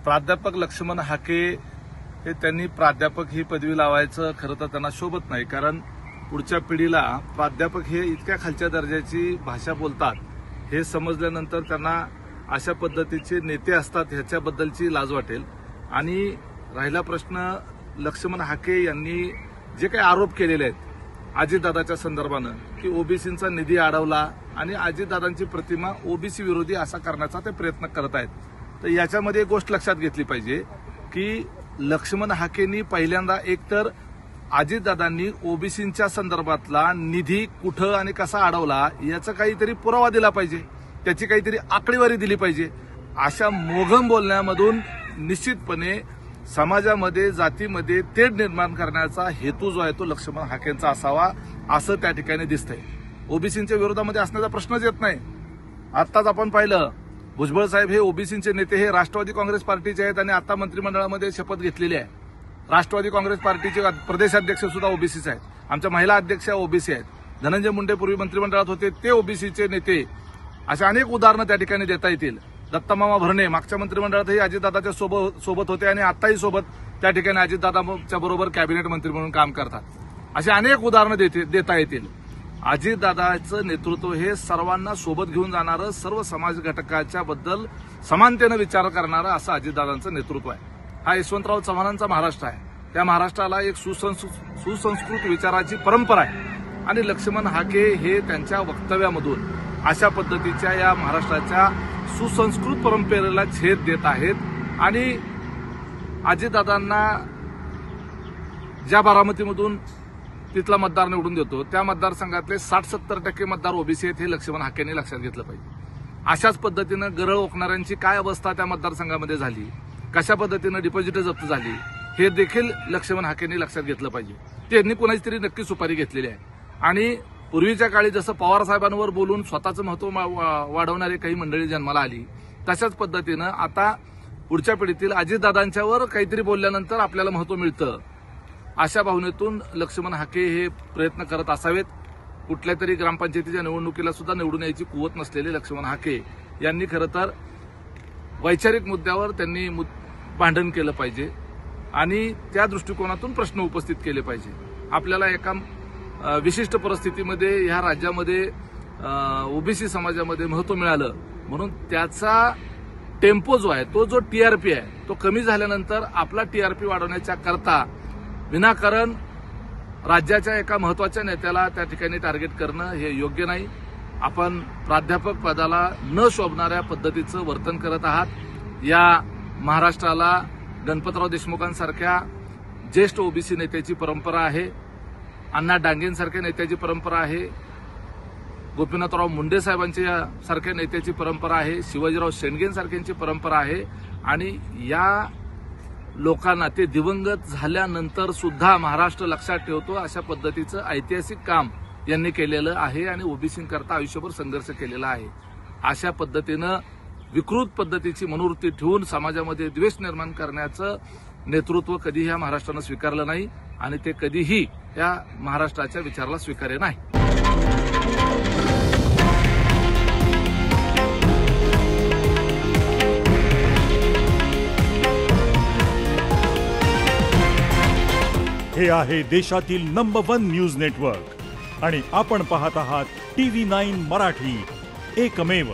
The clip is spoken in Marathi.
प्राध्यापक लक्ष्मण हाके हे त्यांनी प्राध्यापक ही पदवी लावायचं खरं तर त्यांना शोभत नाही, कारण पुढच्या पिढीला प्राध्यापक हे इतक्या खालच्या दर्जाची भाषा बोलतात हे समजल्यानंतर त्यांना अशा पद्धतीचे नेते असतात ह्याच्याबद्दलची लाज वाटेल। आणि राहिला प्रश्न लक्ष्मण हाके यांनी जे काही आरोप केलेले आहेत अजितदादाच्या संदर्भानं की ओबीसींचा निधी अडवला आणि अजितदादांची प्रतिमा ओबीसी विरोधी असा करण्याचा ते प्रयत्न करत आहेत, तर याच्यामध्ये एक गोष्ट लक्षात घेतली पाहिजे की लक्ष्मण हाकेंनी पहिल्यांदा एकतर अजितदादांनी ओबीसींच्या संदर्भातला निधी कुठं आणि कसा अडवला याचा काहीतरी पुरावा दिला पाहिजे, त्याची काहीतरी आकडेवारी दिली पाहिजे। अशा मोघम बोलण्यामधून निश्चितपणे समाजामध्ये जातीमध्ये तेढ निर्माण करण्याचा हेतू जो आहे तो लक्ष्मण हाकेंचा असावा असं त्या ठिकाणी दिसतंय। ओबीसींच्या विरोधामध्ये असण्याचा प्रश्नच येत नाही। आत्ताच आपण पाहिलं भुजबळ साहेब हे ओबीसींचे नेते हे राष्ट्रवादी काँग्रेस पार्टीचे आहेत आणि आता मंत्रिमंडळामध्ये शपथ घेतलेली आहे। राष्ट्रवादी काँग्रेस पार्टीचे प्रदेशाध्यक्ष सुद्धा ओबीसीचे आहेत, आमच्या महिला अध्यक्ष ओबीसी आहेत, धनंजय मुंडे पूर्वी मंत्रिमंडळात होते ते ओबीसीचे नेते, अशा अनेक उदाहरणं त्या ठिकाणी देता येतील। दत्तामामा भरणे मागच्या मंत्रिमंडळातही अजितदादाच्या सोबत होते आणि आताही सोबत त्या ठिकाणी अजितदादाच्या बरोबर कॅबिनेट मंत्री म्हणून काम करतात। अशी अनेक उदाहरणं देता येतील। अजितदादाचं नेतृत्व हे सर्वांना सोबत घेऊन जाणारं, सर्व समाज घटकाच्या बद्दल समानतेनं विचार करणारं असं अजितदादांचं नेतृत्व आहे। हा यशवंतराव चव्हाणांचा महाराष्ट्र आहे, त्या महाराष्ट्राला एक सुसंस्कृत विचाराची परंपरा आहे आणि लक्ष्मण हाके हे त्यांच्या वक्तव्यामधून अशा पद्धतीच्या या महाराष्ट्राच्या सुसंस्कृत परंपरेला छेद देत आहेत। आणि अजितदादांना ज्या बारामतीमधून तिथला मतदार निवडून देतो त्या मतदारसंघातले 60-70% मतदार ओबीसी आहेत हे लक्ष्मण हाकेंनी लक्षात घेतलं पाहिजे। अशाच पद्धतीनं गरळ ओकणाऱ्यांची काय अवस्था त्या मतदारसंघामध्ये झाली, कशा पद्धतीनं डिपॉझिट जप्त झाली हे देखील लक्ष्मण हाकेंनी लक्षात घेतलं पाहिजे। त्यांनी कोणाची तरी नक्की सुपारी घेतलेली आहे आणि पूर्वीच्या काळी जसं पवार साहेबांवर बोलून स्वतःचं महत्व वाढवणारी काही मंडळी जन्माला आली, तशाच पद्धतीनं आता पुढच्या पिढीतील अजितदादांच्यावर काहीतरी बोलल्यानंतर आपल्याला महत्व मिळतं, अशा भावनेतून लक्ष्मण हाके हे प्रयत्न करत असावेत। कुठल्या तरी ग्रामपंचायतीच्या निवडणुकीला सुद्धा निवडून यायची कुवत नसलेले लक्ष्मण हाके यांनी खरं तर वैचारिक मुद्द्यावर त्यांनी भांडण केलं पाहिजे आणि त्या दृष्टिकोनातून प्रश्न उपस्थित केले पाहिजे। आपल्याला एका विशिष्ट परिस्थितीमध्ये ह्या राज्यामध्ये ओबीसी समाजामध्ये महत्व मिळालं म्हणून त्याचा टेम्पो जो आहे तो जो टीआरपी आहे तो कमी झाल्यानंतर आपला टीआरपी वाढवण्याच्या करता विनाकारण राज्याच्या एका महत्वाच्या नेत्याला त्या ठिकाणी टार्गेट करणं हे योग्य नाही। आपण प्राध्यापक पदाला न शोभणाऱ्या पद्धतीचं वर्तन करत आहात। या महाराष्ट्राला गणपतराव देशमुखांसारख्या ज्येष्ठ ओबीसी नेत्याची परंपरा आहे, अण्णा डांगेंसारख्या नेत्याची परंपरा आहे, गोपीनाथराव मुंडे साहेबांच्या सारख्या नेत्याची परंपरा आहे, शिवाजीराव शेंडगेंसारख्यांची परंपरा आहे आणि या लोकांना ते दिवंगत झाल्यानंतर सुद्धा महाराष्ट्र लक्षात ठेवतो अशा पद्धतीचं ऐतिहासिक काम यांनी केलेलं आहे आणि ओबीसींकरता आयुष्यभर संघर्ष केलेला आहे। अशा पद्धतीनं विकृत पद्धतीची मनोवृत्ती ठेवून समाजामध्ये द्वेष निर्माण करण्याचं नेतृत्व कधी ह्या महाराष्ट्रानं स्वीकारलं नाही आणि ते कधीही या महाराष्ट्राच्या विचाराला स्वीकार्य नाही। हे आहे देशातील नंबर 1 न्यूज नेटवर्क आणि आपण पाहत आहात TV9 मराठी, एकमेव।